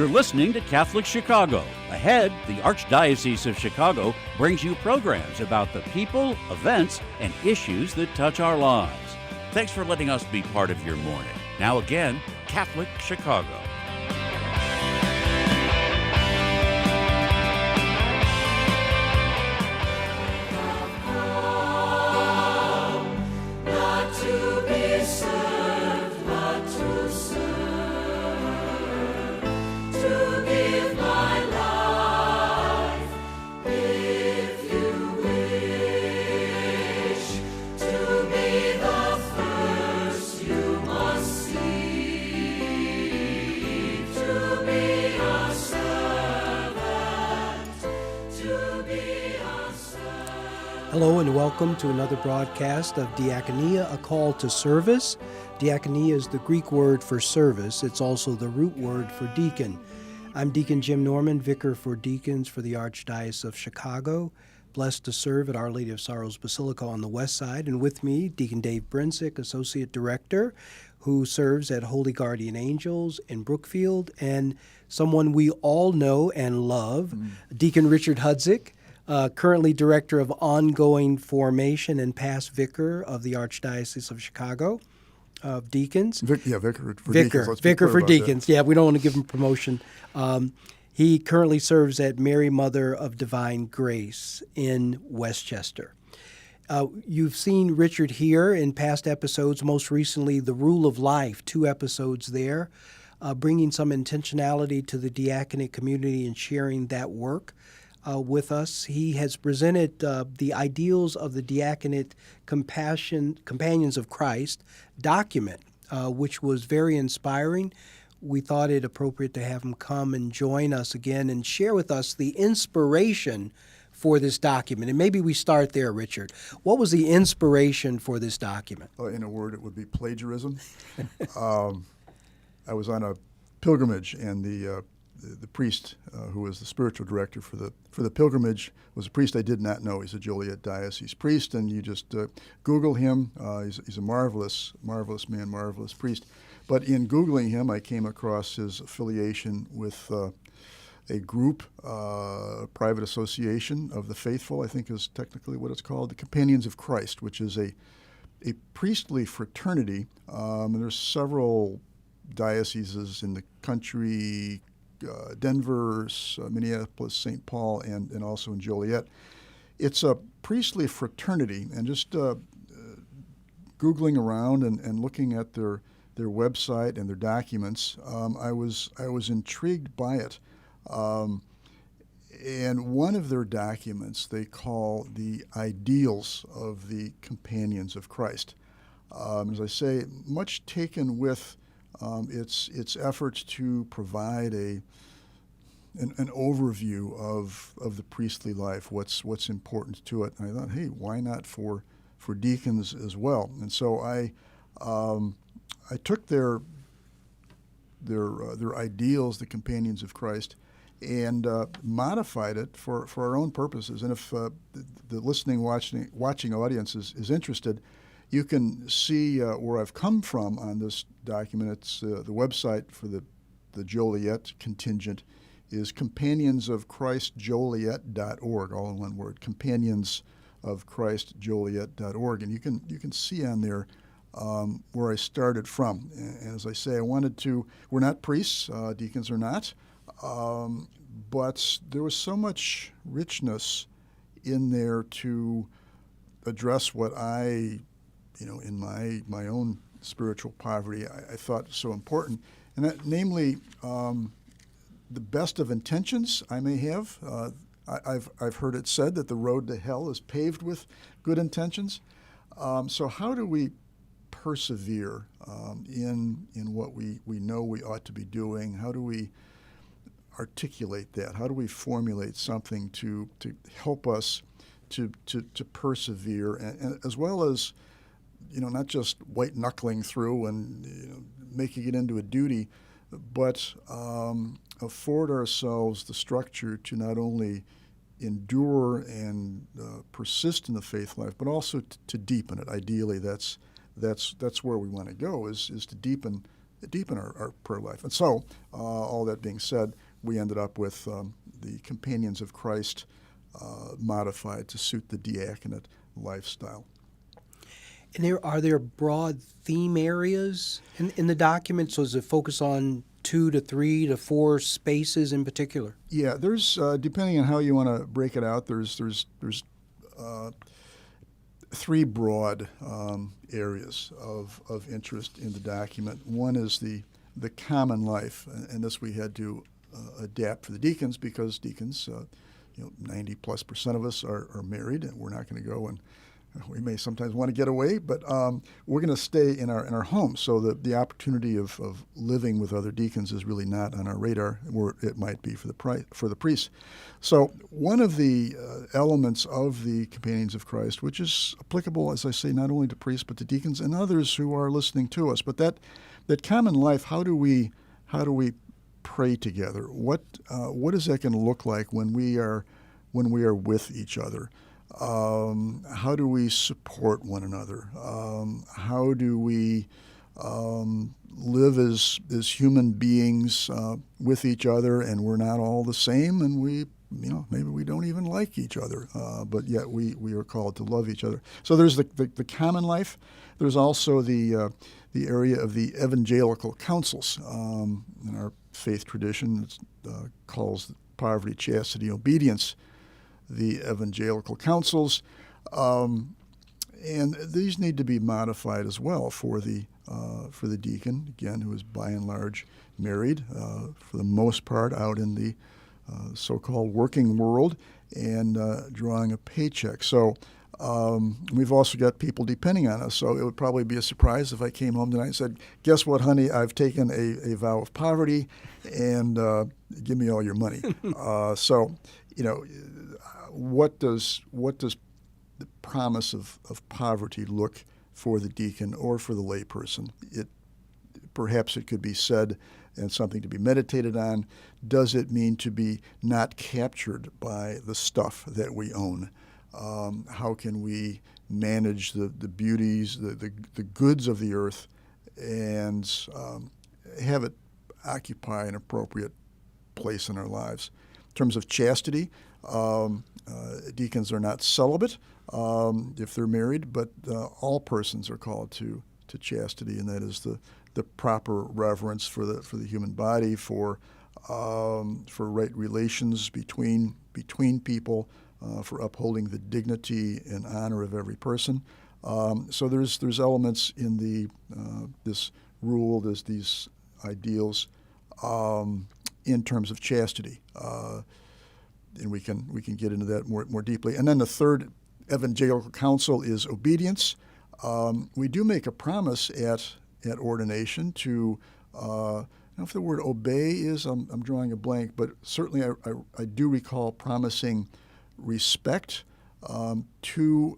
You're listening to Catholic Chicago. Ahead, the Archdiocese of Chicago brings you programs about the people, events, and issues that touch our lives. Thanks for letting us be part of your morning. Now again, Catholic Chicago. Hello and welcome to another broadcast of Diakonia, a call to service. Diakonia is the Greek word for service. It's also the root word for deacon. I'm Deacon Jim Norman, vicar for Deacons for the Archdiocese of Chicago. Blessed to serve at Our Lady of Sorrows Basilica on the west side. And with me, Deacon Dave Brinsick, Associate Director, who serves at Holy Guardian Angels in Brookfield, and someone we all know and love, Deacon Richard Hudzik, currently Director of Ongoing Formation and past Vicar of the Archdiocese of Chicago, of Deacons. Vicar for Deacons. Vicar for Deacons. Yeah, we don't want to give him promotion. He currently serves at Mary Mother of Divine Grace in Westchester. You've seen Richard here in past episodes, most recently The Rule of Life, 2 episodes there, bringing some intentionality to the diaconate community and sharing that work with us. He has presented the Ideals of the Diaconate Companions of Christ document, which was very inspiring. We thought it appropriate to have him come and join us again and share with us the inspiration for this document. And maybe we start there, Richard. What was the inspiration for this document? In a word, it would be plagiarism. I was on a pilgrimage, and the priest who was the spiritual director for the pilgrimage was a priest I did not know. He's a Joliet diocese priest, and you just Google him. He's a marvelous man, marvelous priest. But in Googling him, I came across his affiliation with a group, a private association of the faithful, I think is technically what it's called, the Companions of Christ, which is a priestly fraternity. And there's several dioceses in the country, Denver, Minneapolis, St. Paul, and also in Joliet. It's a priestly fraternity, and just Googling around and looking at their website and their documents, I was intrigued by it. And one of their documents they call the Ideals of the Companions of Christ. As I say, much taken with its efforts to provide an overview of the priestly life, what's important to it. And I thought, hey, why not for deacons as well? And so I took their ideals, the Companions of Christ, and modified it for our own purposes. And if the listening, watching audience is interested, you can see where I've come from on this document. It's the website for the Joliet contingent is companionsofchristjoliet.org, all in one word, companionsofchristjoliet.org. And you can see on there where I started from. And as I say, we're not priests, deacons are not, but there was so much richness in there to address what I, in my own spiritual poverty, I thought so important, and that, namely, the best of intentions I may have. I've heard it said that the road to hell is paved with good intentions. So how do we persevere in what we know we ought to be doing? How do we articulate that? How do we formulate something to help us to persevere, and as well as not just white knuckling through and making it into a duty, but afford ourselves the structure to not only endure and persist in the faith life, but also to deepen it. Ideally, that's where we want to go, is to deepen deepen our prayer life. And so, all that being said, we ended up with the Companions of Christ modified to suit the diaconate lifestyle. And are there broad theme areas in the document? So does it focus on 2 to 3 to 4 spaces in particular? Yeah, there's depending on how you want to break it out. There's 3 broad areas of interest in the document. One is the common life, and this we had to adapt for the deacons because deacons, 90+% of us are married, and we're not going to go and we may sometimes want to get away, but we're going to stay in our home. So the opportunity of living with other deacons is really not on our radar, where it might be for the priests. So one of the elements of the Companions of Christ, which is applicable, as I say, not only to priests but to deacons and others who are listening to us, but that common life, how do we pray together? What is that going to look like when we are with each other? How do we support one another? How do we live as human beings with each other, and we're not all the same, and maybe we don't even like each other, but yet we are called to love each other. So there's the common life. There's also the area of the evangelical counsels. In our faith tradition, it calls poverty, chastity, obedience the evangelical counsels, and these need to be modified as well for the deacon, again, who is by and large married, for the most part out in the so-called working world and drawing a paycheck. So we've also got people depending on us. So it would probably be a surprise if I came home tonight and said, "Guess what, honey? I've taken a vow of poverty, and give me all your money." What does the promise of poverty look for the deacon or for the layperson? Perhaps it could be said, and something to be meditated on. Does it mean to be not captured by the stuff that we own? How can we manage the beauties, the goods of the earth, and have it occupy an appropriate place in our lives? In terms of chastity, deacons are not celibate if they're married, but all persons are called to chastity, and that is the proper reverence for the human body, for right relations between people, for upholding the dignity and honor of every person. So there's elements in this rule, there's these ideals in terms of chastity. And we can get into that more deeply. And then the third evangelical counsel is obedience. We do make a promise at ordination to, I don't know if the word obey is, I'm drawing a blank, but certainly I do recall promising respect to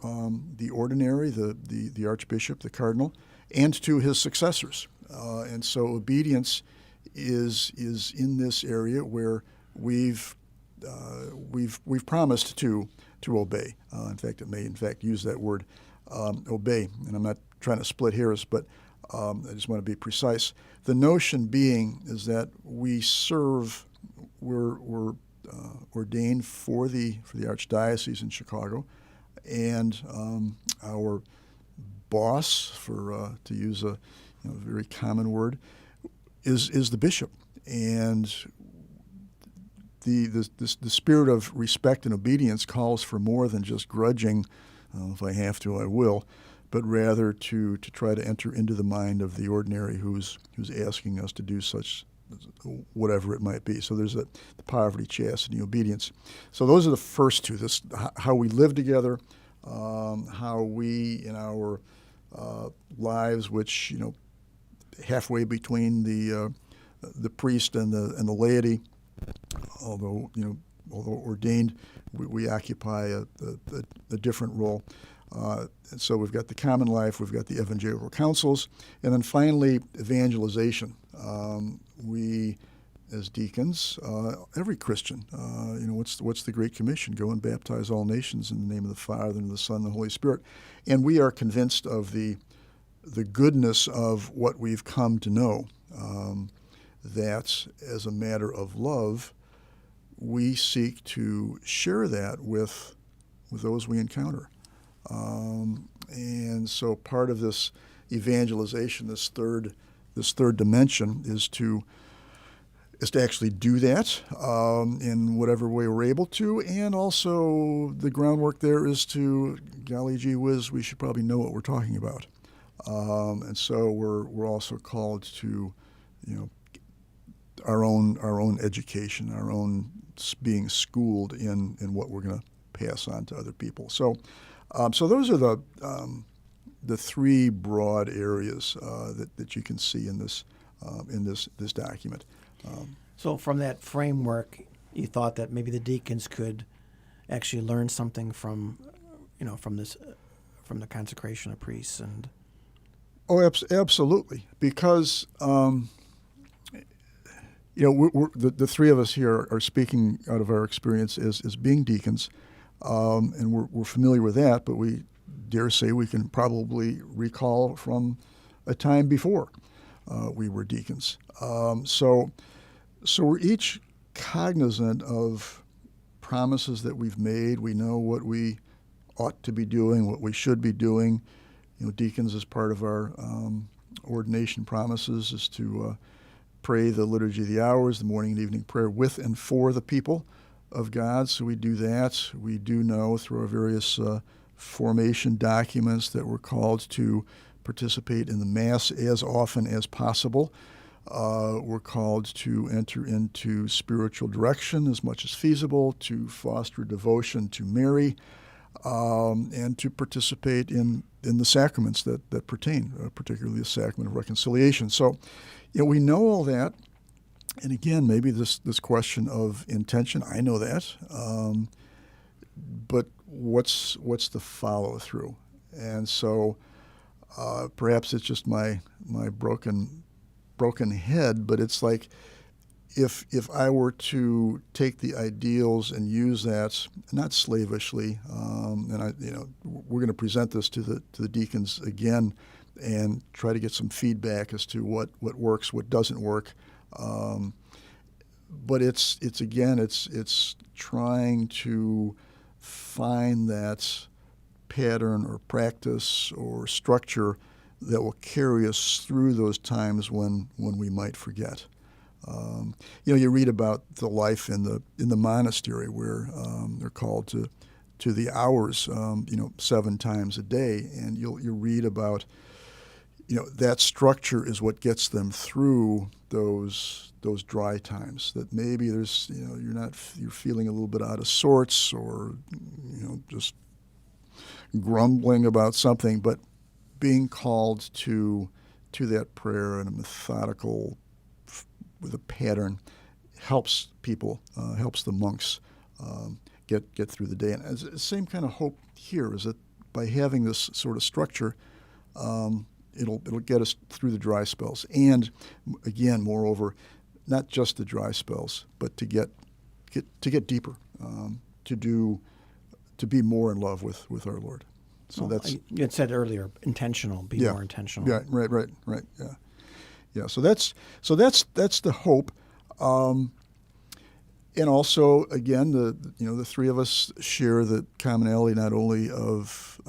the ordinary, the archbishop, the cardinal, and to his successors. And so obedience is in this area where we've promised to obey. In fact, it may use that word obey. And I'm not trying to split hairs, but I just want to be precise. The notion being is that we're ordained for the Archdiocese in Chicago, and our boss, to use a very common word, is the bishop. And the spirit of respect and obedience calls for more than just grudging, if I have to, I will, but rather to try to enter into the mind of the ordinary who's asking us to do such, whatever it might be. So there's the poverty, chastity, obedience. So those are the first two, how we live together, how we in our lives, which, halfway between the priest and the laity, although ordained, we occupy a different role. And so we've got the common life, we've got the evangelical counsels, and then finally evangelization. We, as deacons, every Christian, what's the Great Commission? Go and baptize all nations in the name of the Father and of the Son and the Holy Spirit. And we are convinced of the goodness of what we've come to know. that as a matter of love, we seek to share that with those we encounter. And so part of this evangelization, this third dimension, is to actually do that in whatever way we're able to, and also the groundwork there is to, golly gee whiz, we should probably know what we're talking about. And so we're also called to, our own education, our own being schooled in what we're going to pass on to other people. So those are the three broad areas that you can see in this document. So from that framework, you thought that maybe the deacons could actually learn something from the consecration of priests and. Oh, absolutely, because the three of us here are speaking out of our experience as being deacons, and we're familiar with that, but we dare say we can probably recall from a time before we were deacons. So we're each cognizant of promises that we've made. We know what we ought to be doing, what we should be doing. Deacons, as part of our ordination promises, is to pray the Liturgy of the Hours, the morning and evening prayer with and for the people of God. So we do that. We do know through our various formation documents that we're called to participate in the Mass as often as possible. We're called to enter into spiritual direction as much as feasible, to foster devotion to Mary, and to participate in the sacraments that pertain, particularly the sacrament of reconciliation. So, we know all that. And again, maybe this question of intention, I know that, but what's the follow through? And so perhaps it's just my broken head, but it's like if I were to take the ideals and use that, not slavishly, and we're going to present this to the deacons again and try to get some feedback as to what works, what doesn't work. But it's trying to find that pattern or practice or structure that will carry us through those times when we might forget. You read about the life in the monastery where they're called to the hours, 7 times a day, and you'll read about that structure is what gets them through those dry times. That maybe there's you're feeling a little bit out of sorts or just grumbling about something, but being called to that prayer in a methodical, with a pattern, helps people, helps the monks get through the day. And the same kind of hope here is that by having this sort of structure, it'll get us through the dry spells. And again, moreover, not just the dry spells, but to get deeper, to be more in love with our Lord. So that's, you had said earlier, intentional. Be more intentional. Yeah, right. Yeah. So that's the hope, and also again the three of us share the commonality not only of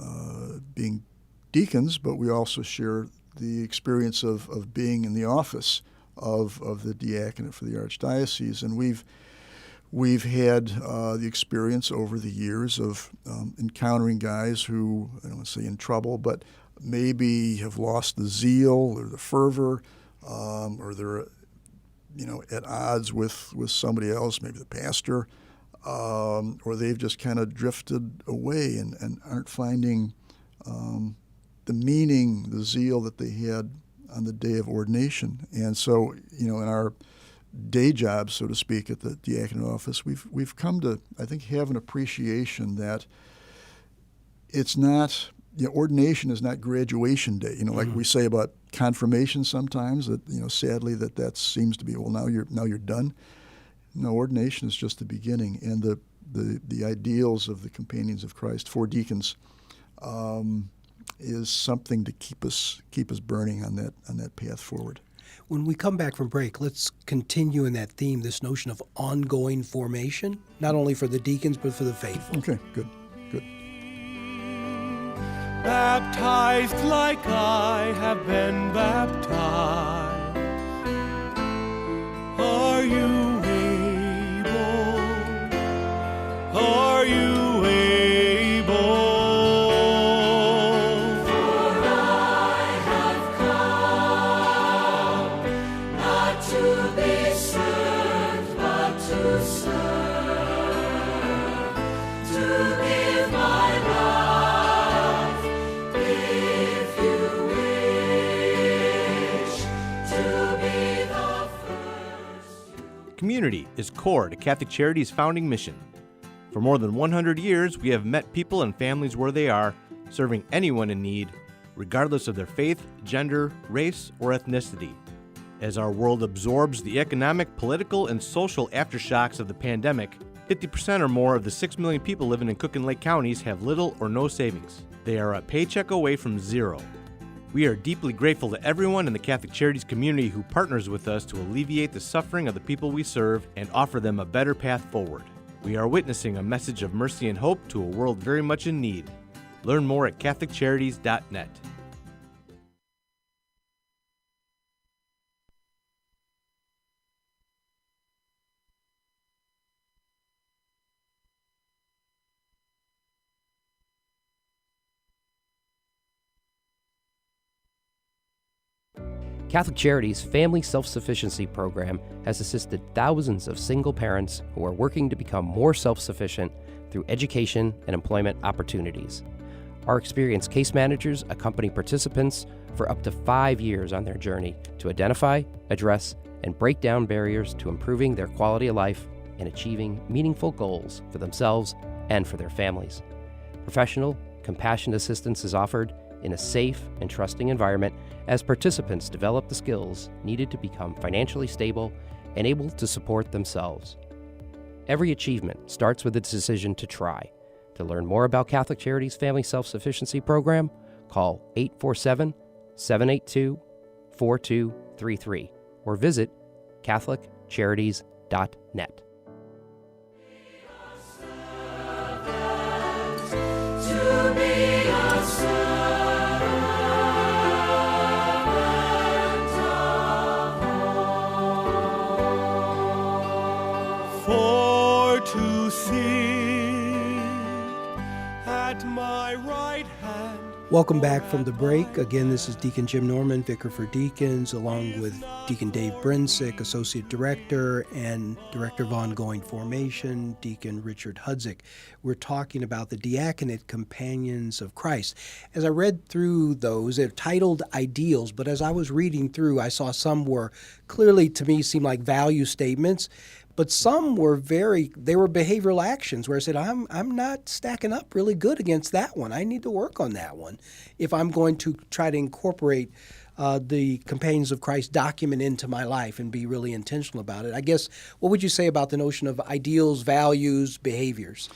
being deacons, but we also share the experience of being in the office of the diaconate for the Archdiocese, and we've had the experience over the years of encountering guys who, I don't want to say in trouble, but maybe have lost the zeal or the fervor, or they're at odds with somebody else, maybe the pastor, or they've just kind of drifted away and aren't finding the meaning, the zeal that they had on the day of ordination. And so, in our day job, so to speak, at the diaconate office, we've come to, I think, have an appreciation that it's not, ordination is not graduation day. Like we say about confirmation sometimes, that sadly that seems to be, well, now you're done. No, ordination is just the beginning, and the ideals of the Companions of Christ for deacons is something to keep us burning on that path forward. When we come back from break, let's continue in that theme, this notion of ongoing formation, not only for the deacons, but for the faithful. Okay, good. Baptized like I have been baptized, are you able? Are you able? For I have come not to be served, but to serve, to give my life, if you wish, to be the first. Community is core to Catholic Charities' founding mission. For more than 100 years, we have met people and families where they are, serving anyone in need, regardless of their faith, gender, race, or ethnicity. As our world absorbs the economic, political, and social aftershocks of the pandemic, 50% or more of the 6 million people living in Cook and Lake counties have little or no savings. They are a paycheck away from zero. We are deeply grateful to everyone in the Catholic Charities community who partners with us to alleviate the suffering of the people we serve and offer them a better path forward. We are witnessing a message of mercy and hope to a world very much in need. Learn more at CatholicCharities.net. Catholic Charities' Family Self-Sufficiency Program has assisted thousands of single parents who are working to become more self-sufficient through education and employment opportunities. Our experienced case managers accompany participants for up to 5 years on their journey to identify, address, and break down barriers to improving their quality of life and achieving meaningful goals for themselves and for their families. Professional, compassionate assistance is offered in a safe and trusting environment as participants develop the skills needed to become financially stable and able to support themselves. Every achievement starts with a decision to try. To learn more about Catholic Charities' Family Self-Sufficiency Program, call 847-782-4233 or visit CatholicCharities.net. For to sit at my right hand. Welcome back from the break. Again, this is Deacon Jim Norman, Vicar for Deacons, along with Deacon Dave Brinsick, Associate Director and Director of Ongoing Formation, Deacon Richard Hudzik. We're talking about the Diaconate Companions of Christ. As I read through those, they're titled Ideals, but as I was reading through, I saw some were clearly, to me, seemed like value statements, but some were behavioral actions where I said, I'm not stacking up really good against that one. I need to work on that one if I'm going to try to incorporate the Companions of Christ document into my life and be really intentional about it. I guess, what would you say about the notion of ideals, values, behaviors?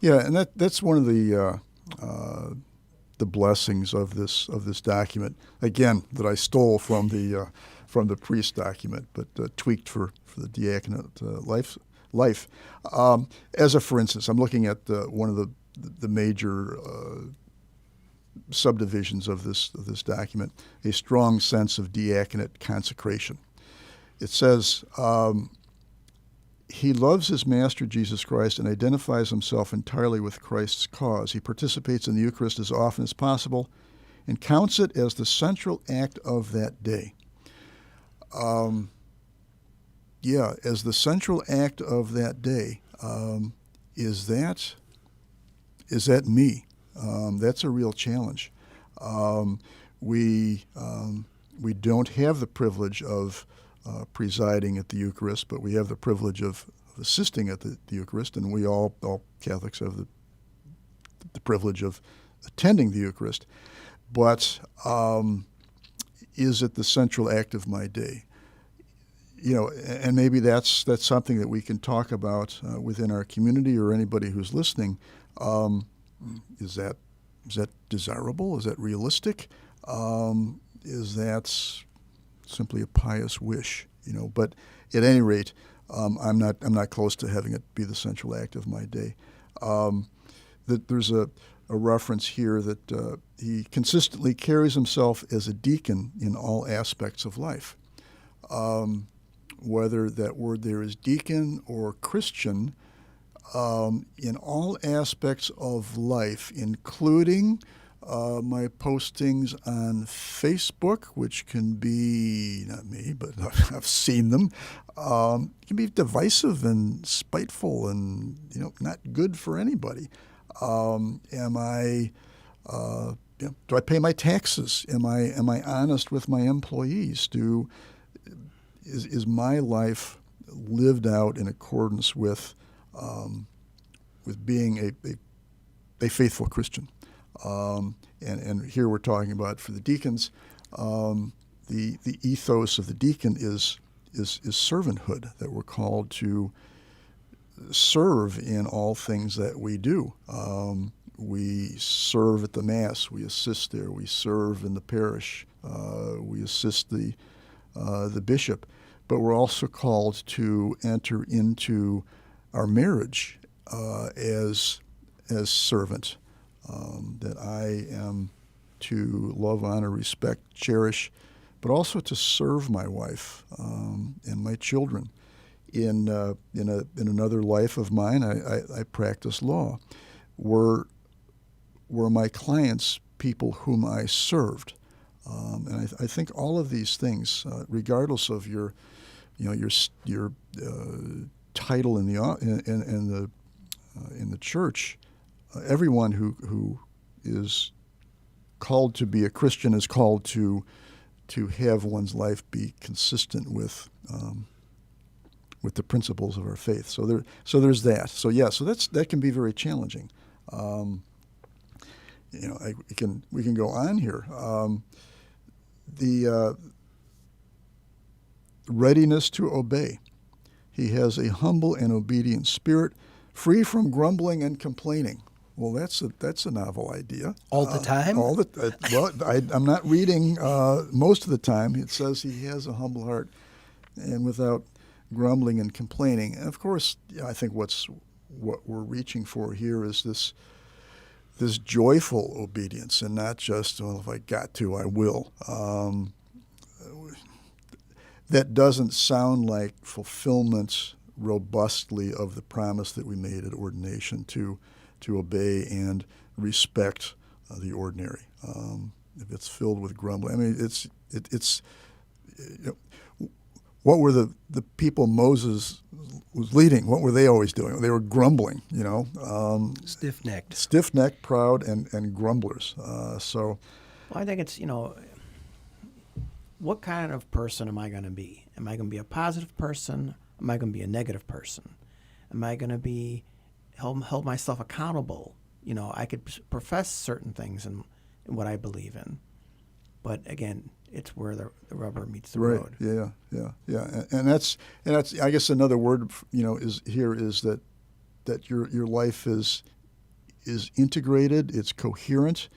Yeah, and that's one of the blessings of this document. Again, that I stole from the priest document, but tweaked for the diaconate life. As a for instance, I'm looking at one of the major subdivisions of this document, a strong sense of diaconate consecration. It says, he loves his Master Jesus Christ and identifies himself entirely with Christ's cause. He participates in the Eucharist as often as possible and counts it as the central act of that day. As the central act of that day, is that me? That's a real challenge. We don't have the privilege of presiding at the Eucharist, but we have the privilege of assisting at the Eucharist, and we all Catholics have the privilege of attending the Eucharist. But is it the central act of my day? And maybe that's something that we can talk about within our community or anybody who's listening. Is that desirable? Is that realistic? Is that simply a pious wish, But at any rate, I'm not close to having it be the central act of my day. There's a reference here that he consistently carries himself as a deacon in all aspects of life. Whether that word there is deacon or Christian, in all aspects of life, including my postings on Facebook, which can be, not me, but I've seen them, can be divisive and spiteful and, not good for anybody. Do I pay my taxes? Am I honest with my employees? Is my life lived out in accordance with being a faithful Christian? And here we're talking about for the deacons, the ethos of the deacon is servanthood, that we're called to serve in all things that we do. We serve at the Mass. We assist there. We serve in the parish. We assist the bishop. But we're also called to enter into our marriage as servant. That I am to love, honor, respect, cherish, but also to serve my wife and my children. In another life of mine, I practice law. Were my clients people whom I served? And I think all of these things, regardless of your title in the church, everyone who is called to be a Christian is called to have one's life be consistent with the principles of our faith. So there's that. So that can be very challenging. We can go on here. The readiness to obey. He has a humble and obedient spirit, free from grumbling and complaining. Well, that's a novel idea. All the time? I'm not reading most of the time. It says he has a humble heart and without grumbling and complaining. And of course, I think what we're reaching for here is this joyful obedience, and not just, well, if I got to, I will. That doesn't sound like fulfillment robustly of the promise that we made at ordination to obey and respect the ordinary. If it's filled with grumbling, I mean, it's what were the people Moses was leading? What were they always doing? They were grumbling, stiff-necked, proud, and grumblers. Well, I think it's what kind of person am I going to be? Am I going to be a positive person? Am I going to be a negative person? Am I going to be hold myself accountable? I could profess certain things in what I believe in, but again, it's where the rubber meets the road. Yeah. And that's I guess another word is that your life is integrated, it's coherent,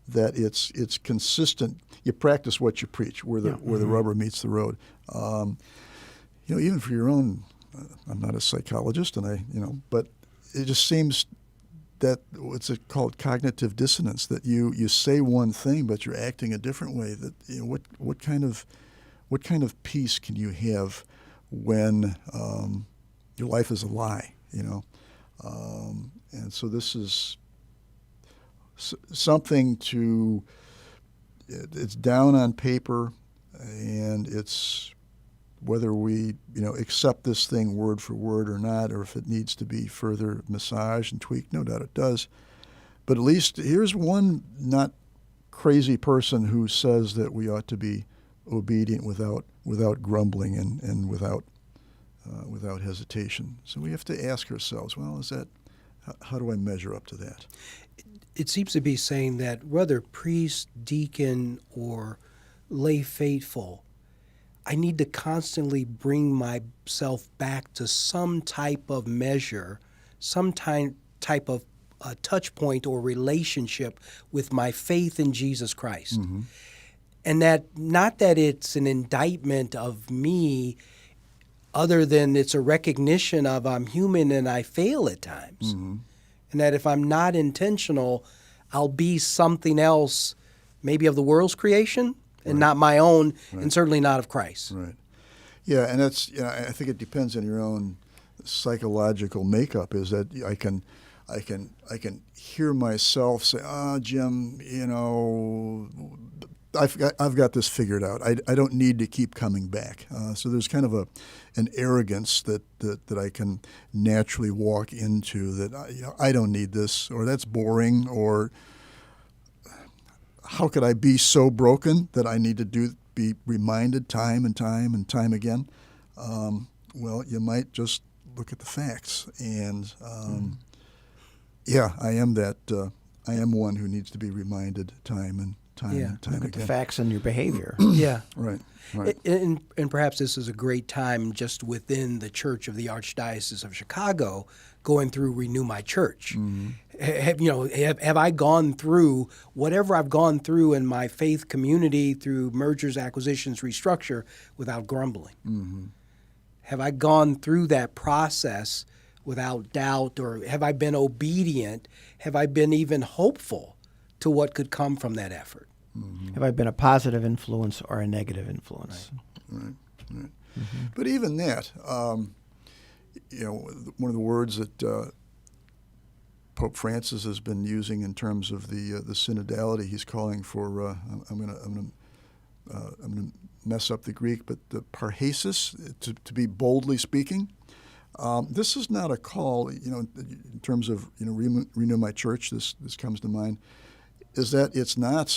that it's consistent. You practice what you preach, where the rubber meets the road. Even for your own, I'm not a psychologist, and but it just seems that what's it called, cognitive dissonance, that you say one thing but you're acting a different way. That what kind of peace can you have when your life is a lie? And so this is something it's down on paper, and it's whether we accept this thing word for word or not, or if it needs to be further massaged and tweaked. No doubt it does. But at least here's one not crazy person who says that we ought to be obedient without grumbling and without hesitation. So we have to ask ourselves, well, how do I measure up to that? It seems to be saying that whether priest, deacon, or lay faithful, I need to constantly bring myself back to some type of measure, some type of touch point or relationship with my faith in Jesus Christ. Mm-hmm. And that, not that it's an indictment of me, other than it's a recognition of I'm human and I fail at times. Mm-hmm. And that if I'm not intentional, I'll be something else, maybe of the world's creation and not my own, and certainly not of Christ. Right. Yeah, and that's, I think it depends on your own psychological makeup. Is that I can hear myself say, Jim, I've got this figured out. I don't need to keep coming back. So there's kind of an arrogance that I can naturally walk into, that I don't need this, or that's boring, or how could I be so broken that I need to be reminded time and time and time again? Well, you might just look at the facts, and I am that. I am one who needs to be reminded time and time and time Look again. at the facts in your behavior. Yeah. Right. And perhaps this is a great time just within the Church of the Archdiocese of Chicago, going through Renew My Church. Have I gone through whatever I've gone through in my faith community through mergers, acquisitions, restructure without grumbling? Mm-hmm. Have I gone through that process without doubt, or have I been obedient? Have I been even hopeful to what could come from that effort? Mm-hmm. Have I been a positive influence or a negative influence? Right. Mm-hmm. But even that, one of the words that Pope Francis has been using in terms of the synodality, he's calling for. I'm going to mess up the Greek, but the parhesis, to be boldly speaking. This is not a call, in terms of renew my church. This comes to mind. Is that it's not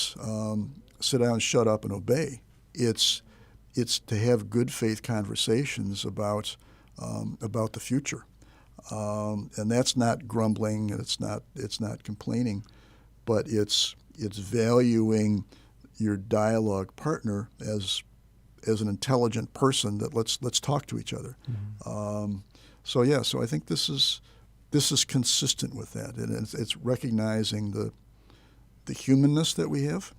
sit down, shut up, and obey. It's to have good faith conversations about the future, and that's not grumbling. It's not complaining, but it's valuing your dialogue partner as an intelligent person that let's talk to each other. Mm-hmm. So I think this is consistent with that, and it's recognizing the humanness that we have,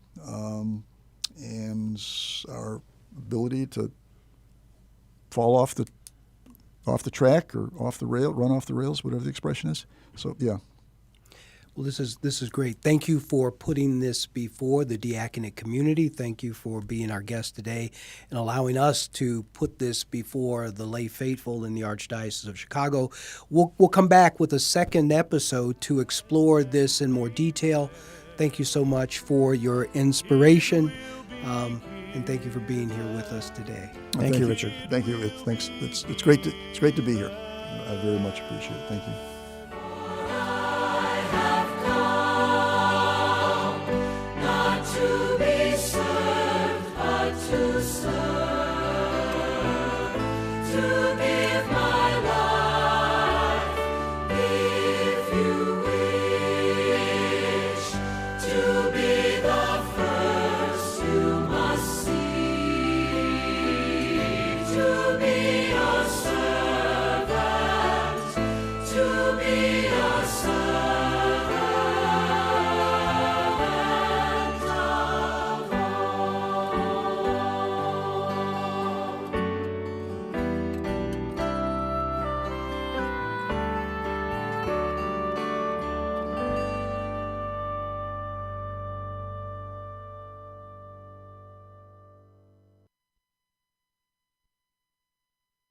and our ability to fall off the track or off the rail, run off the rails, whatever the expression is. So yeah. Well, this is great. Thank you for putting this before the diaconate community. Thank you for being our guest today and allowing us to put this before the lay faithful in the Archdiocese of Chicago. We'll come back with a second episode to explore this in more detail. Thank you so much for your inspiration, and thank you for being here with us today. Thank you, Richard. Thank you. It's great to be here. I very much appreciate it. Thank you.